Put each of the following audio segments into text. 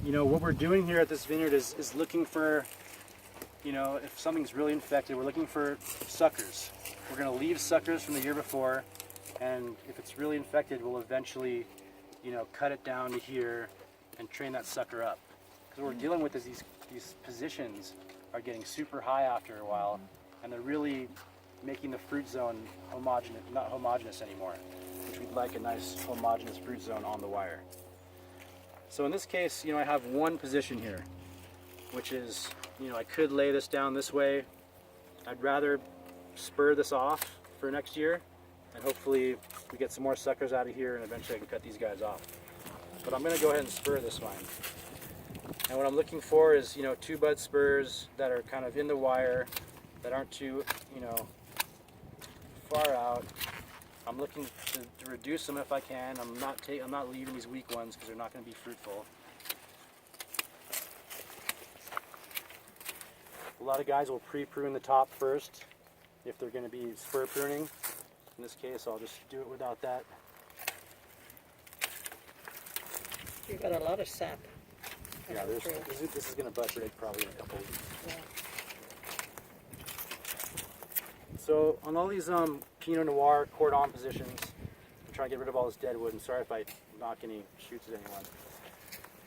You know, what we're doing here at this vineyard is looking for, you know, if something's really infected, we're looking for suckers. We're going to leave suckers from the year before, and if it's really infected, we'll eventually, you know, cut it down to here and train that sucker up. Because what we're dealing with is these positions are getting super high after a while, and they're really making the fruit zone not homogeneous anymore, which we'd like a nice homogeneous fruit zone on the wire. So in this case, you know, I have one position here, which is, you know, I could lay this down this way. I'd rather spur this off for next year, and hopefully we get some more suckers out of here, and eventually I can cut these guys off. But I'm going to go ahead and spur this vine. And what I'm looking for is, you know, 2 bud spurs that are kind of in the wire, that aren't too, you know, far out. I'm looking to reduce them if I can. I'm not leaving these weak ones because they're not going to be fruitful. A lot of guys will pre-prune the top first if they're going to be spur pruning. In this case, I'll just do it without that. You got a lot of sap. Yeah, this is going to bud break probably in a couple weeks. Yeah. So on all these Pinot Noir cordon positions, I'm trying to get rid of all this dead wood, and sorry if I knock any shoots at anyone.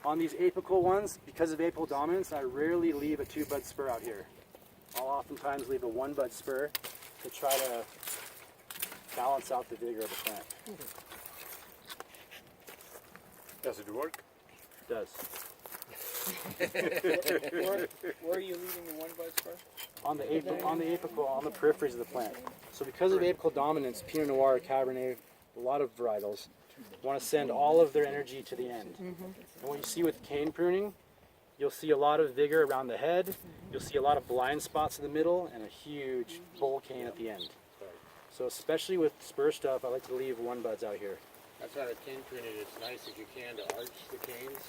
On these apical ones, because of apical dominance, I rarely leave a 2 bud spur out here. I'll oftentimes leave a 1 bud spur to try to balance out the vigor of the plant. Does it work? It does. Where are you leaving the 1 bud spur? On the apical, on the peripheries of the plant. So because of apical dominance, Pinot Noir, Cabernet, a lot of varietals want to send all of their energy to the end. And what you see with cane pruning, you'll see a lot of vigor around the head, you'll see a lot of blind spots in the middle, and a huge bull cane at the end. So especially with spur stuff, I like to leave 1 buds out here. That's why the cane pruning, it's nice if you can to arch the canes,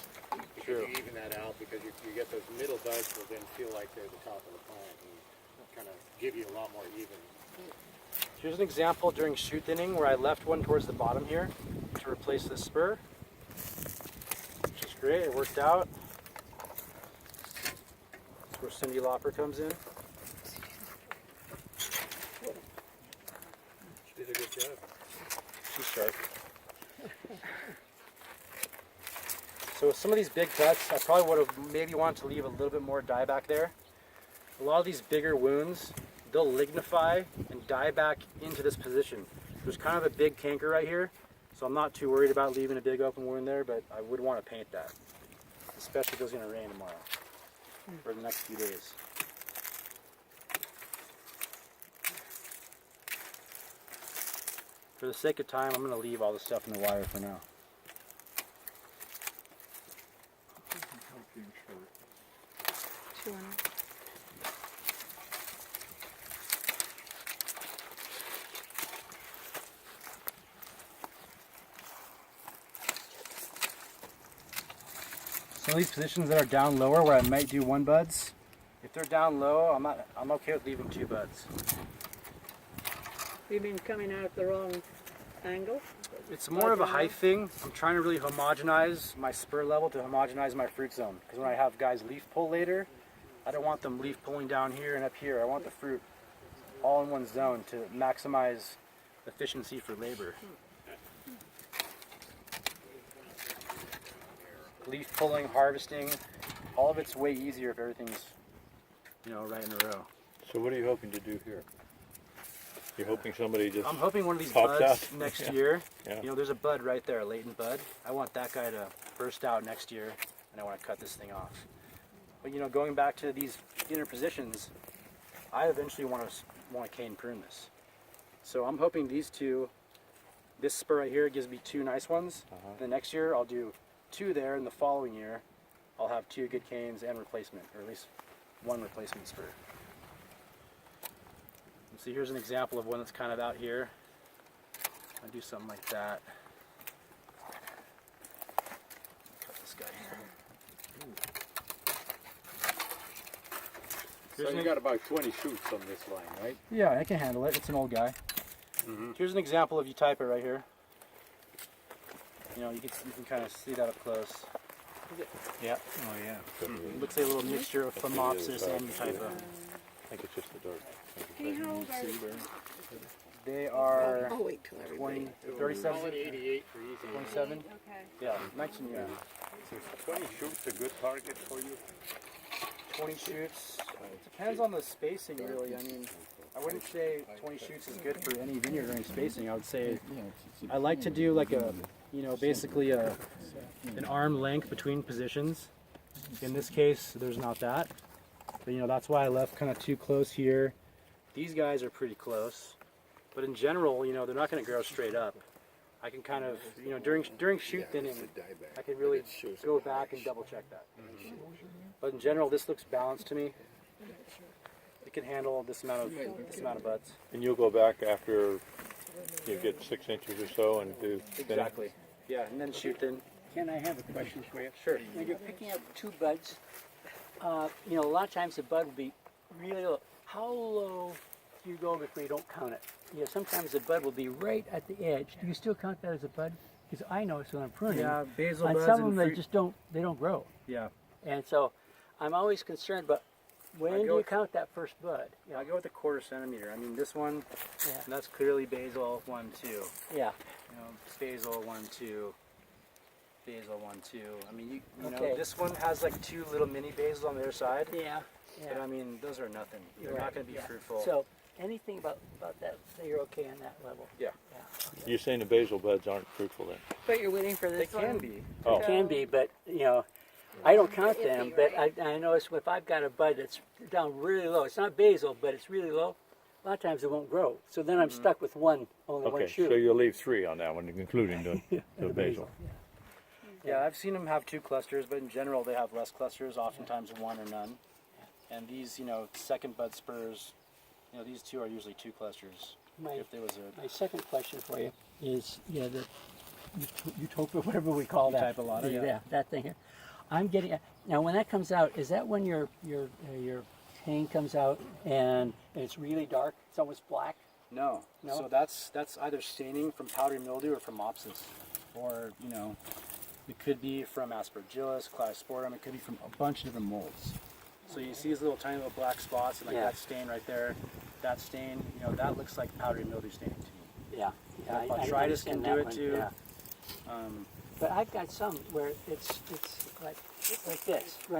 because True. you even that out, because you get those middle buds will then feel like they're the top of the plant and kind of give you a lot more even. Here's an example during shoot thinning where I left one towards the bottom here to replace the spur, which is great, it worked out. That's where Cindy Lauper comes in. She did a good job. She's sharp. So with some of these big cuts, I probably would have maybe wanted to leave a little bit more dye back there. A lot of these bigger wounds, they'll lignify and die back into this position. There's kind of a big canker right here, so I'm not too worried about leaving a big open wound there, but I would want to paint that, especially if it's going to rain tomorrow or the next few days. For the sake of time, I'm going to leave all the stuff in the wire for now. Some of these positions that are down lower where I might do 1 buds, if they're down low, I'm okay with leaving 2 buds. You mean coming out the wrong angle? It's more of a height thing. I'm trying to really homogenize my spur level to homogenize my fruit zone. Because when I have guys leaf pull later, I don't want them leaf pulling down here and up here. I want the fruit all in one zone to maximize efficiency for labor. Leaf pulling, harvesting, all of it's way easier if everything's, you know, right in a row. So what are you hoping to do here? You're hoping somebody just I'm hoping one of these pops buds out? next year. Yeah. You know, there's a bud right there, a latent bud. I want that guy to burst out next year, and I want to cut this thing off. But you know, going back to these inner positions, I eventually want to cane prune this. So I'm hoping these two, this spur right here gives me 2 nice ones. The next year I'll do 2 there, and the following year I'll have 2 good canes and replacement, or at least 1 replacement spur. So here's an example of one that's kind of out here. I do something like that. Cut this guy here. So you got about 20 shoots on this line, right? Yeah, I can handle it. It's an old guy. Here's an example of you type it right here. You know, you can kind of see that up close. Yeah. Oh yeah. It looks like a little mixture of Phomopsis and type of. I think it's just the dark. Hey, how old are you? They are I'll wait till 20, everybody. 37, Call it 88 for easy. 27. Okay. Yeah, 19 years. Is 20 shoots a good target for you? 20 shoots. Depends on the spacing, really. I mean, I wouldn't say 20 shoots is good for any vineyard range spacing. I would say I like to do like a, basically an arm length between positions. In this case, there's not that. But that's why I left kind of too close here. These guys are pretty close. But in general, they're not going to grow straight up. I can kind of, during shoot thinning, I can really go back and double check that. But in general, this looks balanced to me. It can handle this amount of buds. And you'll go back after you get 6 inches or so and do thinning? Exactly. Yeah, and then shoot thin. Ken, I have a question for you. Sure. When you're picking up two buds, a lot of times the bud will be really low. How low do you go before you don't count it? Sometimes the bud will be right at the edge. Do you still count that as a bud? Because I notice when I'm pruning, Yeah, basil on buds some of and them fruit. they don't grow. Yeah. And so I'm always concerned about when I do go you with- count that first bud? I go with a 1/4 centimeter. I mean, this one, Yeah. and that's clearly basil 1, 2. Yeah. Basil 1, 2. Basil 1, 2. I mean, Okay. this one has like 2 little mini basils on the other side. Yeah. But I mean, those are nothing. They're You're not right, going to be yeah. fruitful. So anything about that, you're okay on that level? Yeah. You're saying the basil buds aren't fruitful then? But you're waiting for They this can one? be. Oh. It can be, but I don't count them. Iffy, But right? I notice if I've got a bud that's down really low, it's not basil, but it's really low. A lot of times it won't grow. So then I'm stuck with only one Okay, shoot. so you'll leave 3 on that one, including the basil. Yeah, I've seen them have 2 clusters, but in general they have less clusters, oftentimes 1 or none. And these, second bud spurs, these 2 are usually 2 clusters. If there was a My second question for you is, the utopia, whatever we call that. Typolata, yeah. Yeah, that thing here. I'm getting now. When that comes out, is that when your pane comes out and it's really dark? It's almost black. No. No? So that's either staining from powdery mildew or from mopsis. Or, it could be from aspergillus, cladosporum, it could be from a bunch of different molds. So you see these little tiny little black spots and like Yeah. that stain right there. That stain, that looks like powdery mildew staining to me. Yeah. I Botrytis understand can that do it one, too. yeah. But I've got some where it's like this, right?